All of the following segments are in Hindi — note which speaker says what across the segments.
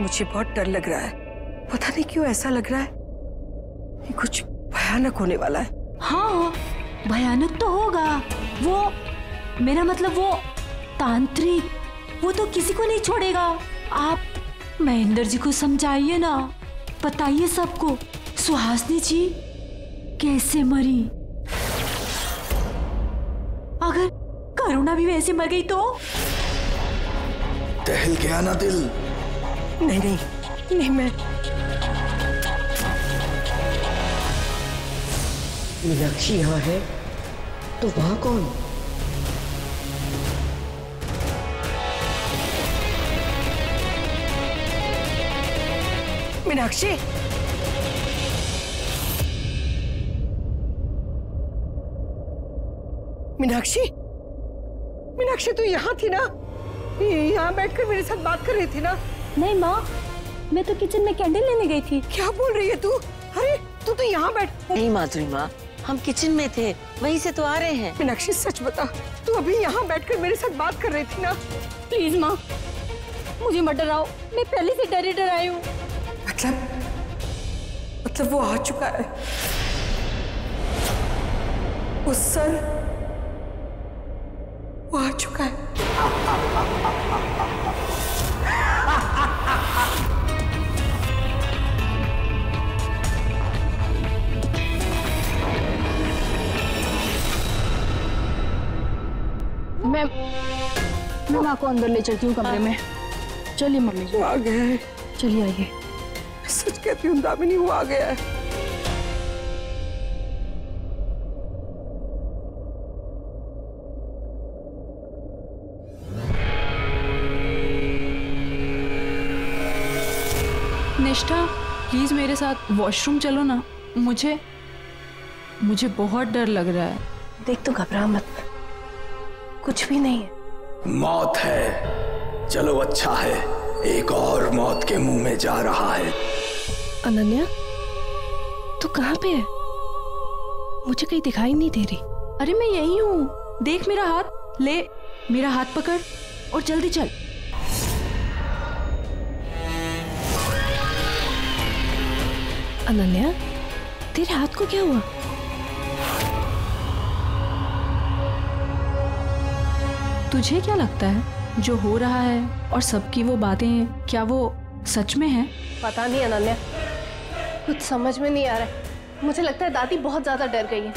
Speaker 1: मुझे बहुत डर लग रहा है। पता नहीं क्यों ऐसा लग रहा है ये कुछ भयानक होने वाला है।
Speaker 2: हाँ, भयानक तो होगा। वो मेरा मतलब वो तांत्रिक, वो तो किसी को नहीं छोड़ेगा। आप महेंद्र जी को समझाइए ना, बताइए सबको सुहासिनी जी कैसे मरी। अगर करुणा भी वैसे मर गई तो?
Speaker 3: दहल गया ना दिल।
Speaker 1: नहीं नहीं नहीं, मैं मीनाक्षी यहाँ है तो वहां कौन? मीनाक्षी, मीनाक्षी, मीनाक्षी तू यहाँ थी ना? यहाँ बैठकर मेरे साथ बात कर रही थी ना?
Speaker 2: नहीं माँ, मैं तो किचन में कैंडल लेने गई थी।
Speaker 1: क्या बोल रही है तू? अरे तू तो यहाँ बैठ।
Speaker 4: नहीं माधुरी माँ, हम किचन में थे, वहीं से तो आ रहे हैं।
Speaker 1: मीनाक्षी सच बता, तू अभी यहाँ बैठकर मेरे साथ बात कर रही थी ना?
Speaker 2: प्लीज माँ, मुझे मत डराओ, मैं पहले से डर आई हूँ।
Speaker 1: मतलब वो आ चुका है, उस सर वो आ चुका है।
Speaker 2: मैं माँ को अंदर ले चलती हूँ कमरे में। चलिए मम्मी जी।
Speaker 1: वो आ गया है।
Speaker 2: चलिए आइए।
Speaker 1: सच कहती हूँ दामिनी, वो आ गया है।
Speaker 5: निष्ठा प्लीज मेरे साथ वॉशरूम चलो ना, मुझे बहुत डर लग रहा है।
Speaker 2: देख तो घबरा मत, कुछ भी नहीं है।
Speaker 3: मौत है, चलो अच्छा है, एक और मौत के मुंह में जा रहा है।
Speaker 6: अनन्या, तू कहाँ पे है? मुझे कहीं दिखाई नहीं दे रही।
Speaker 5: अरे मैं यही हूँ, देख मेरा हाथ, ले मेरा हाथ पकड़ और जल्दी चल।
Speaker 6: अनन्या, तेरे हाथ को क्या हुआ?
Speaker 5: तुझे क्या लगता है जो हो रहा है और सबकी वो बातें, क्या वो सच में है?
Speaker 6: पता नहीं अनन्या, कुछ समझ में नहीं आ रहा है। मुझे लगता है दादी बहुत ज्यादा डर गई है।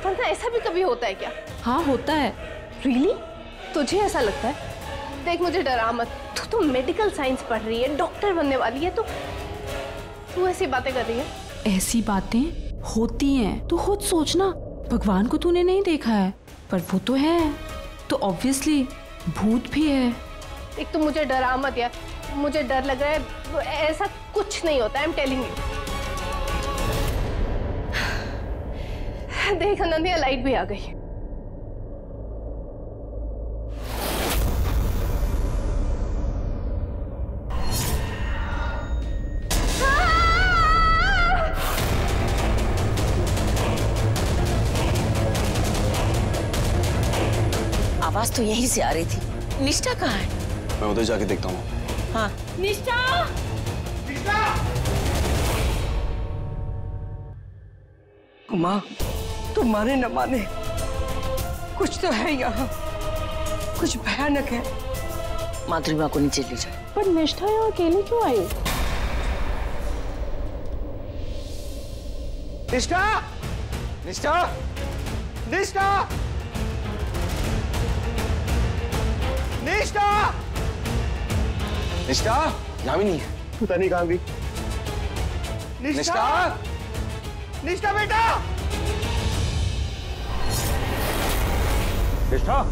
Speaker 6: वरना ऐसा भी कभी होता है क्या?
Speaker 5: हाँ होता है।
Speaker 6: रियली? तुझे ऐसा लगता है? देख मुझे डरा मत, तू तो मेडिकल साइंस पढ़ रही है, डॉक्टर बनने वाली है, तो तू ऐसी बातें कर रही है।
Speaker 5: ऐसी बातें होती हैं, तू खुद सोचना। भगवान को तूने नहीं देखा है, पर वो तो है, तो ऑब्वियसली भूत भी है।
Speaker 6: एक तो मुझे डरा मत यार, मुझे डर लग रहा है। ऐसा कुछ नहीं होता, आई एम टेलिंग यू। देख अनन्या, लाइट भी आ गई।
Speaker 4: आवाज तो यहीं से आ रही थी। निष्ठा कहाँ है?
Speaker 3: मैं उधर जाके देखता हूँ।
Speaker 4: हाँ।
Speaker 2: निष्ठा!
Speaker 1: माँ, तुम माने न माने, कुछ तो है यहाँ, कुछ भयानक है।
Speaker 4: माधुरी माँ को नीचे ले जाओ।
Speaker 6: पर निष्ठा यहाँ अकेली क्यों आई?
Speaker 3: निष्ठा! निष्ठा! निष्ठा! निष्ठा! निष्ठा! यहाँ भी नहीं है। पता नहीं कहाँ गई। निष्ठा! निष्ठा बेटा! निष्ठा!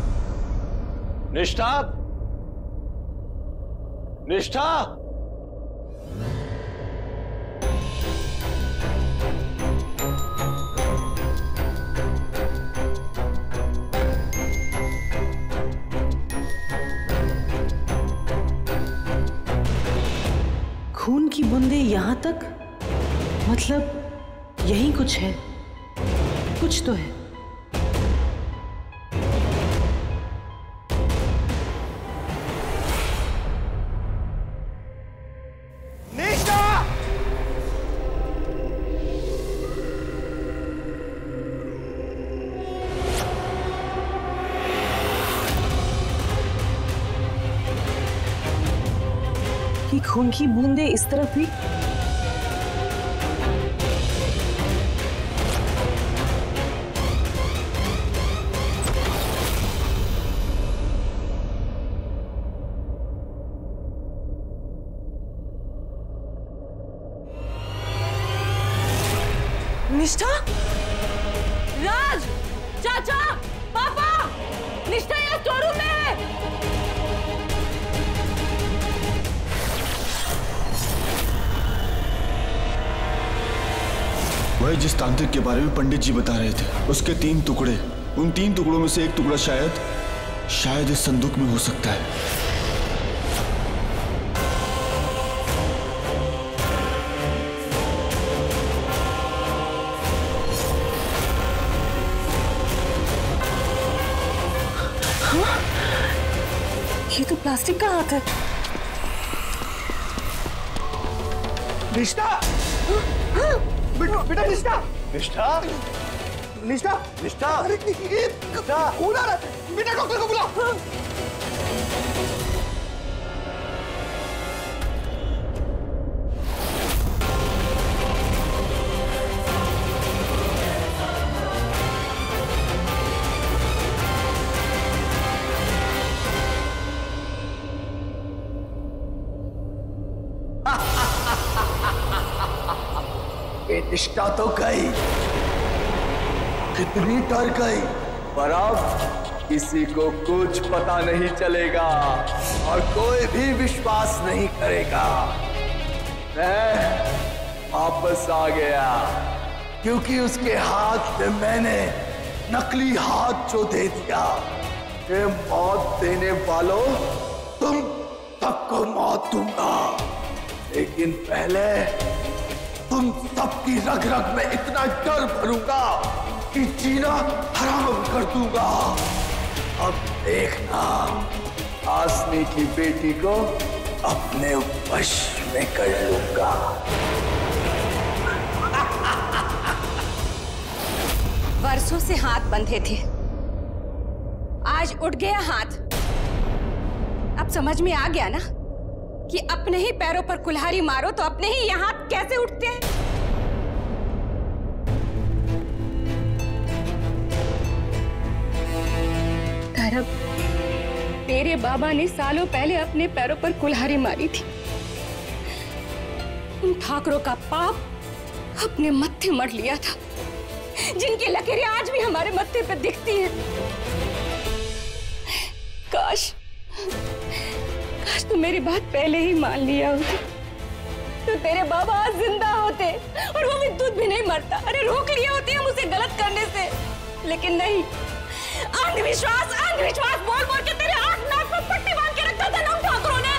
Speaker 3: निष्ठा! निष्ठा!
Speaker 7: खून की बूंदे यहाँ तक, मतलब यही कुछ है, कुछ तो है। खून की बूंदें इस तरफ भी।
Speaker 4: निष्ठा, राज, चाचा, पापा, निष्ठा यहाँ स्टोर रूम में है।
Speaker 8: वही जिस तांत्रिक के बारे में पंडित जी बता रहे थे, उसके 3 टुकड़े, उन 3 टुकड़ों में से एक टुकड़ा शायद इस संदूक में हो सकता है।
Speaker 7: ये तो प्लास्टिक का हाथ है।
Speaker 3: निष्ठा, बेटा निष्ठा, निष्ठा, निष्ठा, निष्ठा, अरे कौन आ रहा है? बेटा डॉक्टर को बुलाओ। निष्ठा तो गई, कितनी डर गई, पर अब किसी को कुछ पता नहीं चलेगा और कोई भी विश्वास नहीं करेगा। मैं वापस आ गया क्योंकि उसके हाथ में मैंने नकली हाथ जो दे दिया। ये मौत देने वालों, तुम सबको मौत दूंगा, लेकिन पहले तुम सबकी रग रग में इतना डर भरूंगा कि जीना हराम कर दूंगा। अब देखना, हाशमी की बेटी को अपने वश में कर लूंगा।
Speaker 9: वर्षों से हाथ बंधे थे, आज उठ गया हाथ। अब समझ में आ गया ना कि अपने ही पैरों पर कुल्हाड़ी मारो तो अपने ही यहाँ कैसे उठते हैं। धर्म, तेरे बाबा ने सालों पहले अपने पैरों पर कुल्हाड़ी मारी थी। उन ठाकरों का पाप अपने मत्थे मढ़ लिया था, जिनकी लकीरें आज भी हमारे मत्थे पर दिखती हैं। काश तो मेरी बात पहले ही मान लिया होती तो तेरे बाबा आज जिंदा होते और वो भी दूध भी नहीं मरता। अरे रोक लिए होते हम उसे गलत करने से, लेकिन नहीं। अंधविश्वास अंधविश्वास बोल बोल के तेरे आंख नाक पर पट्टी बांध के रखा था ना ठाकुरों ने।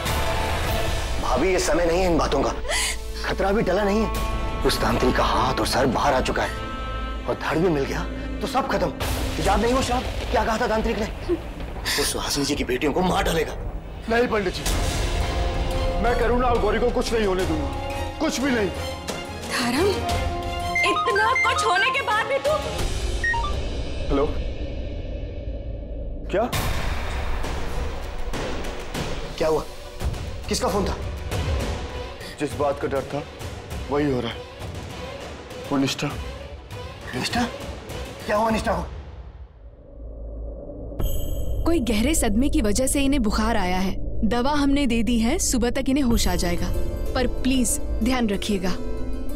Speaker 3: भाभी, ये समय नहीं है इन बातों का, खतरा भी टला नहीं है। उस तांत्रिक का हाथ और सर बाहर आ चुका है और धड़ भी मिल गया तो सब खत्म। याद नहीं वो शाम क्या कहा था तांत्रिक ने? वो सुहासिनी जी की बेटियों को मार डालेगा।
Speaker 8: नहीं पंडित जी, मैं करुणा और गौरी को कुछ नहीं होने दूंगा, कुछ भी नहीं।
Speaker 9: धर्म, इतना कुछ होने के बाद भी तू।
Speaker 8: हेलो,
Speaker 3: क्या हुआ? किसका फोन था?
Speaker 8: जिस बात का डर था वही हो रहा है। वो निष्ठा।
Speaker 3: निष्ठा? क्या हुआ निष्ठा को?
Speaker 10: कोई गहरे सदमे की वजह से इन्हें बुखार आया है। दवा हमने दे दी है, सुबह तक इन्हें होश आ जाएगा। पर प्लीज ध्यान रखिएगा,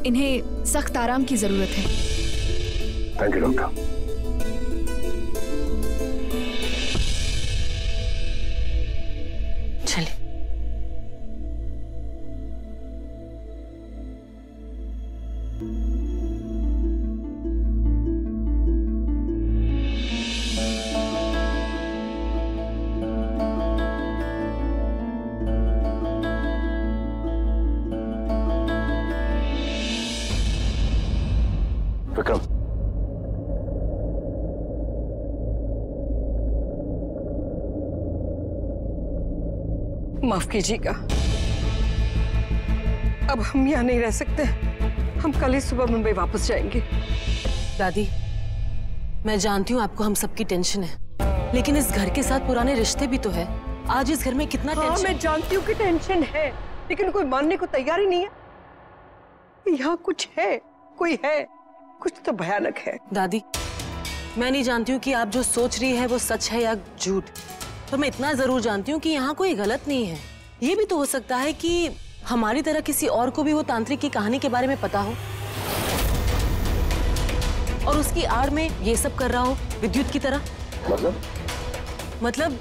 Speaker 10: इन्हें सख्त आराम की जरूरत है।
Speaker 3: Thank you doctor.
Speaker 4: चलिए।
Speaker 3: विक्रम,
Speaker 1: माफ कीजिएगा, अब हम यहाँ नहीं रह सकते। हम कल ही सुबह मुंबई वापस जाएंगे।
Speaker 7: दादी, मैं जानती हूँ आपको हम सबकी टेंशन है, लेकिन इस घर के साथ पुराने रिश्ते भी तो है। आज इस घर में कितना टेंशन।
Speaker 1: मैं जानती हूँ कि टेंशन है, लेकिन कोई मानने को तैयार ही नहीं है। यहाँ कुछ है, कोई है, कुछ तो भयानक है।
Speaker 7: दादी, मैं नहीं जानती हूँ कि आप जो सोच रही है वो सच है या झूठ, पर मैं इतना जरूर जानती हूँ कि यहाँ कोई गलत नहीं है। ये भी तो हो सकता है कि हमारी तरह किसी और को भी वो तांत्रिक की कहानी के बारे में पता हो और उसकी आड़ में ये सब कर रहा हो, विद्युत की तरह। मतलब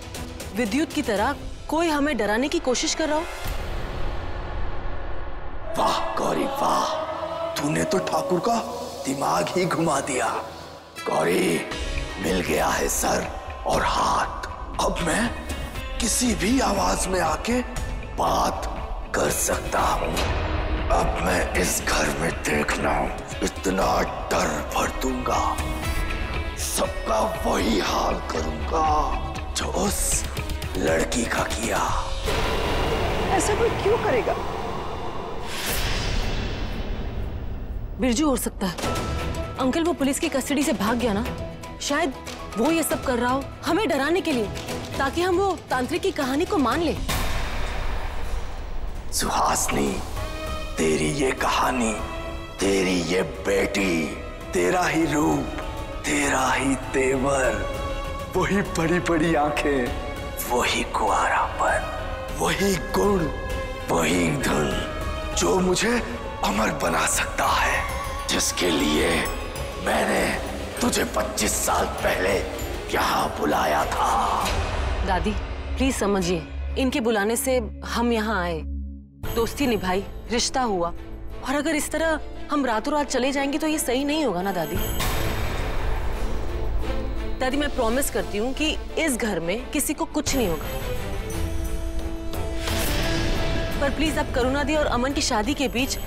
Speaker 7: विद्युत की तरह कोई हमें डराने की कोशिश कर रहा हो।
Speaker 3: वाह गौरी वाह, तूने तो ठाकुर का दिमाग ही घुमा दिया। गौरी, मिल गया है सर और हाथ। अब मैं किसी भी आवाज में आके बात कर सकता हूँ। अब मैं इस घर में देखना इतना डर भर दूंगा, सबका वही हाल करूंगा जो उस लड़की का किया।
Speaker 1: ऐसा कोई क्यों करेगा?
Speaker 7: बिरजू हो सकता है। अंकल वो पुलिस की कस्टडी से भाग गया ना, शायद वो ये सब कर रहा हो हमें डराने के लिए, ताकि हम वो तांत्रिक की कहानी को मान ले।
Speaker 3: सुहासिनी, तेरी ये कहानी, तेरी ये बेटी, तेरा ही रूप, तेरा ही तेवर, वही बड़ी बड़ी आंखें, वही कुआरापन, वही गुण, वही धन जो मुझे अमर बना सकता है, जिसके लिए मैंने तुझे 25 साल पहले यहाँ बुलाया था।
Speaker 7: दादी प्लीज समझिए, इनके बुलाने से हम यहाँ आए, दोस्ती निभाई, रिश्ता हुआ, और अगर इस तरह हम रातों रात चले जाएंगे तो ये सही नहीं होगा ना दादी। दादी मैं प्रॉमिस करती हूँ कि इस घर में किसी को कुछ नहीं होगा, पर प्लीज आप करुणा दी और अमन की शादी के बीच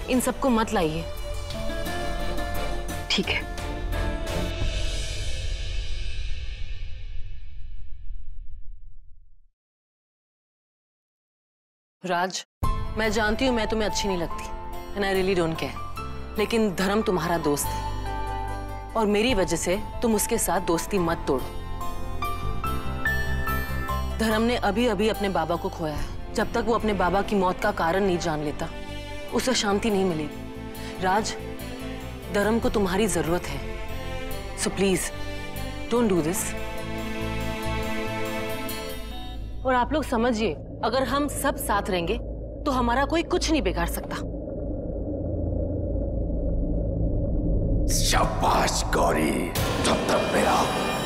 Speaker 7: इन सबको मत लाइए।
Speaker 1: ठीक है।
Speaker 7: राज, मैं जानती हूँ मैं तुम्हें अच्छी नहीं लगती, and I really don't care, लेकिन धर्म तुम्हारा दोस्त है और मेरी वजह से तुम उसके साथ दोस्ती मत तोड़ो। धर्म ने अभी अभी अपने बाबा को खोया है। जब तक वो अपने बाबा की मौत का कारण नहीं जान लेता, उसे शांति नहीं मिलेगी। राज, धर्म को तुम्हारी जरूरत है, so please don't do this. और आप लोग समझिए, अगर हम सब साथ रहेंगे तो हमारा कोई कुछ नहीं बिगाड़ सकता।
Speaker 3: शाबाश गौरी, जब तक मेरा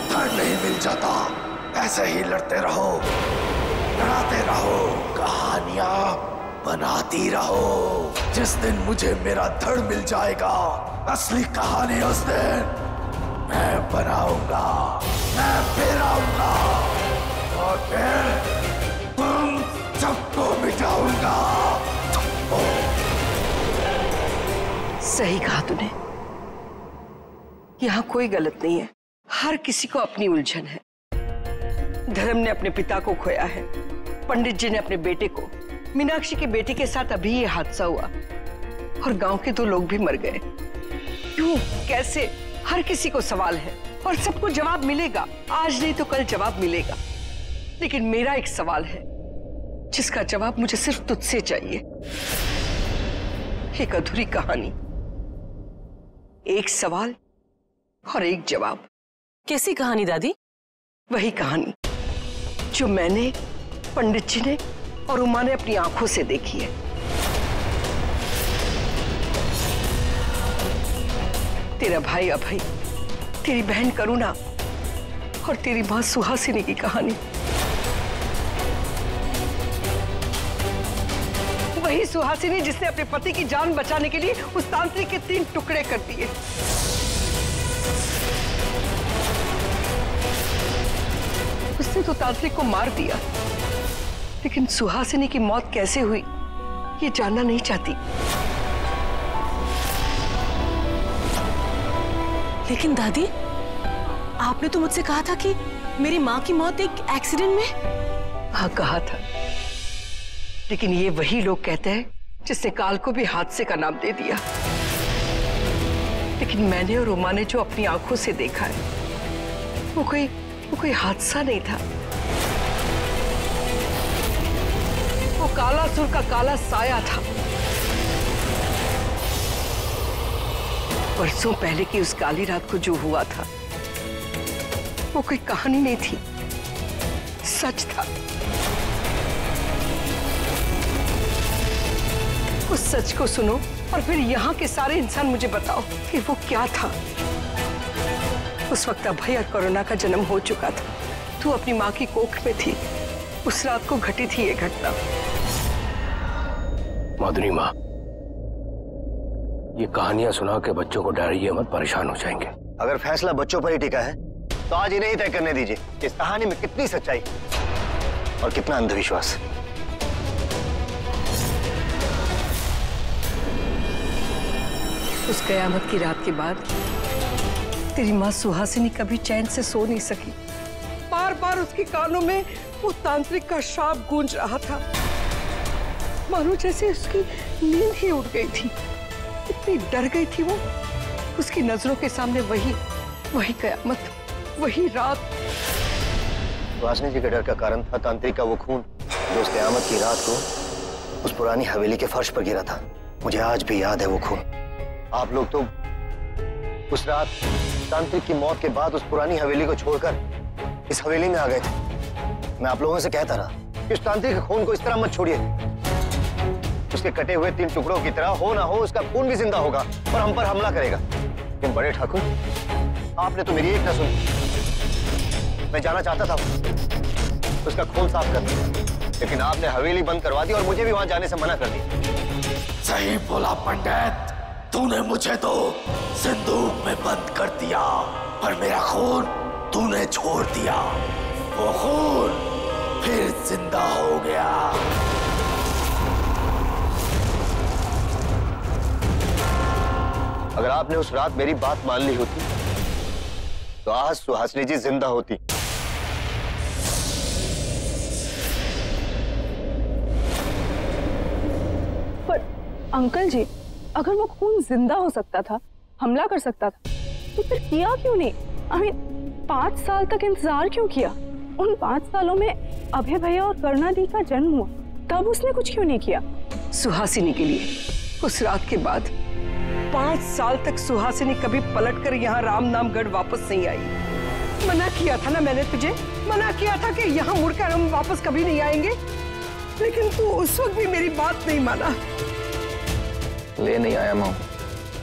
Speaker 3: धन नहीं मिल जाता ऐसे ही लड़ते रहो, लड़ाते रहो, कहानियां बनाती रहो। जिस दिन मुझे मेरा धन मिल जाएगा, असली कहानी उस दिन मैं बनाऊंगा, मैं फिर आऊंगा और फिर तुम सबको मिटाऊंगा।
Speaker 1: सही कहा तूने, यहाँ कोई गलत नहीं है, हर किसी को अपनी उलझन है। धर्म ने अपने पिता को खोया है, पंडित जी ने अपने बेटे को, मीनाक्षी के बेटे के साथ अभी ये हादसा हुआ और गांव के 2 लोग भी मर गए। क्यों, कैसे, हर किसी को सवाल है और सबको जवाब मिलेगा, आज नहीं तो कल जवाब मिलेगा। लेकिन मेरा एक सवाल है जिसका जवाब मुझे सिर्फ तुझसे चाहिए। एक अधूरी कहानी, एक सवाल और एक जवाब।
Speaker 7: कैसी कहानी दादी?
Speaker 1: वही कहानी जो मैंने, पंडित जी ने और उमा ने अपनी आंखों से देखी है। तेरा भाई अभय, तेरी बहन करुणा और तेरी मां सुहासिनी की कहानी। वही सुहासिनी जिसने अपने पति की जान बचाने के लिए उस तांत्रिक के 3 टुकड़े कर दिए। उसने तो तांत्रिक को मार दिया, लेकिन सुहासिनी की मौत कैसे हुई ये जानना नहीं चाहती।
Speaker 7: लेकिन दादी, आपने तो मुझसे कहा था कि मेरी माँ की मौत एक एक्सीडेंट में।
Speaker 1: हाँ कहा था, लेकिन ये वही लोग कहते हैं जिसने काल को भी हादसे का नाम दे दिया। लेकिन मैंने और उमा ने जो अपनी आंखों से देखा है वो कोई हादसा नहीं था, वो कालासुर का काला साया था। वर्षों पहले की उस काली रात को जो हुआ था वो कोई कहानी नहीं थी, सच था। उस सच को सुनो और फिर यहाँ के सारे इंसान मुझे बताओ कि वो क्या था। उस वक्त अभय और कोरोना का जन्म हो चुका था। तू अपनी माँ की कोख में थी। उस रात को घटी थी ये घटना।
Speaker 11: माधुरी माँ, ये कहानियां सुना के बच्चों को डराइए मत, परेशान हो जाएंगे।
Speaker 12: अगर फैसला बच्चों पर ही टिका है तो आज इन्हें ही तय करने दीजिए कि इस कहानी में कितनी सच्चाई और कितना अंधविश्वास।
Speaker 1: उस कयामत की रात के बाद तेरी माँ सुहासिनी कभी चैन से सो नहीं सकी। बार बार उसके कानों में वो तांत्रिक का श्राप गूंज रहा था, मानो जैसे उसकी नींद ही उड़ गई थी। इतनी डर गई थी वो। उसकी नजरों के सामने वही कयामत, वही रात।
Speaker 12: सुहासिनी जी के डर का कारण था तांत्रिक का वो खून जो उस कयामत की रात को उस पुरानी हवेली के फर्श पर गिरा था। मुझे आज भी याद है वो खून। आप लोग तो उस रात तांत्रिक की मौत के बाद उस पुरानी हवेली को छोड़कर इस हवेली में आ गए थे। मैं आप लोगों से कहता रहा कि उस तांत्रिक के खून को इस तरह मत छोड़िए। उसके कटे हुए 3 टुकड़ों की तरह हो ना हो उसका खून भी जिंदा होगा और हम पर हमला करेगा। लेकिन बड़े ठाकुर, आपने तो मेरी एक ना सुनी। मैं जाना चाहता था उसका खून साफ करने, लेकिन आपने हवेली बंद करवा दी और मुझे भी वहां जाने से मना कर दिया।
Speaker 11: सही बोला पंडित, तूने मुझे तो संदूक में बंद कर दिया पर मेरा खून तूने छोड़ दिया। वो खून फिर जिंदा हो गया।
Speaker 12: अगर आपने उस रात मेरी बात मान ली होती तो आज सुहासिनी जी जिंदा होती।
Speaker 5: पर अंकल जी, अगर वो खून जिंदा हो सकता था, हमला कर सकता था, तो फिर किया क्यों नहीं? 5 साल तक इंतजार क्यों किया? उन 5 सालों में अभय भैया और करुणा दी का जन्म हुआ, तब उसने कुछ क्यों नहीं किया?
Speaker 1: सुहासिनी के लिए उस रात के बाद 5 साल तक सुहासिनी कभी पलटकर यहाँ राम नामगढ़ वापस नहीं आई। मना किया था ना मैंने तुझे, मना किया था कि यहाँ मुड़कर हम वापस कभी नहीं आएंगे, लेकिन तू उस वक्त भी मेरी बात नहीं माना।
Speaker 13: ले नहीं आया माँ,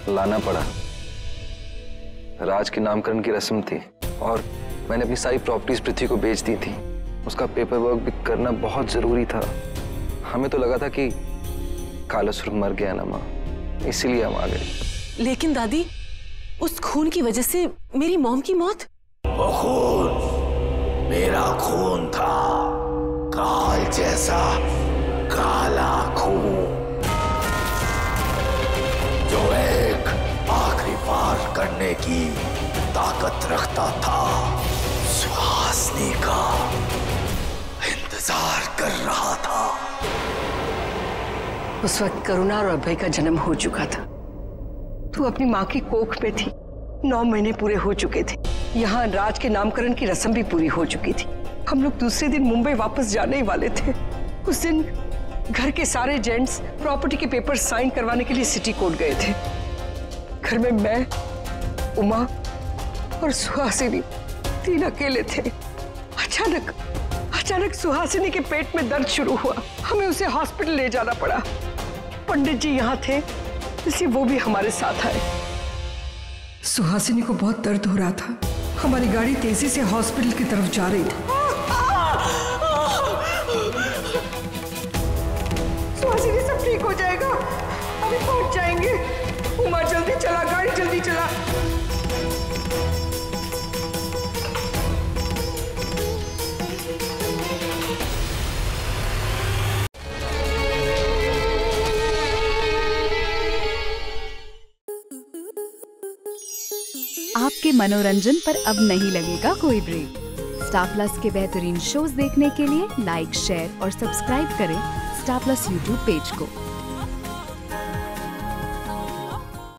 Speaker 13: लाना पड़ा। राज के नामकरण की रस्म थी और मैंने अपनी सारी प्रॉपर्टीज पृथ्वी को बेच दी थी। उसका पेपर वर्क भी करना बहुत जरूरी था। हमें तो लगा था कि कालासुर मर गया ना माँ, इसीलिए हम आ गए।
Speaker 7: लेकिन दादी, उस खून की वजह से मेरी मॉम की मौत।
Speaker 11: वो खून मेरा खून था, काल जैसा काला खून जो एक आखिरी वार करने की ताकत रखता था। सुहासिनी का इंतजार कर रहा था।
Speaker 1: उस वक्त करुणा और अभय का जन्म हो चुका था। तू अपनी माँ की कोख में थी। 9 महीने पूरे हो चुके थे। यहाँ राज के नामकरण की रस्म भी पूरी हो चुकी थी। हम लोग दूसरे दिन मुंबई वापस जाने ही वाले थे। उस दिन घर के सारे जेंट्स प्रॉपर्टी के पेपर साइन करवाने के लिए सिटी कोर्ट गए थे। घर में मैं, उमा और सुहासिनी 3 अकेले थे। अचानक सुहासिनी के पेट में दर्द शुरू हुआ। हमें उसे हॉस्पिटल ले जाना पड़ा। पंडित जी यहाँ थे, इसलिए वो भी हमारे साथ आए। सुहासिनी को बहुत दर्द हो रहा था। हमारी गाड़ी तेजी से हॉस्पिटल की तरफ जा रही थी। सुहासिनी सब ठीक हो जाएगा, अभी पहुंच जाएंगे। उमा जल्दी चला, गाड़ी जल्दी चला।
Speaker 14: आपके मनोरंजन पर अब नहीं लगेगा कोई ब्रेक। स्टार प्लस के बेहतरीन शोज देखने के लिए लाइक, शेयर और सब्सक्राइब करें स्टार प्लस यूट्यूब पेज को।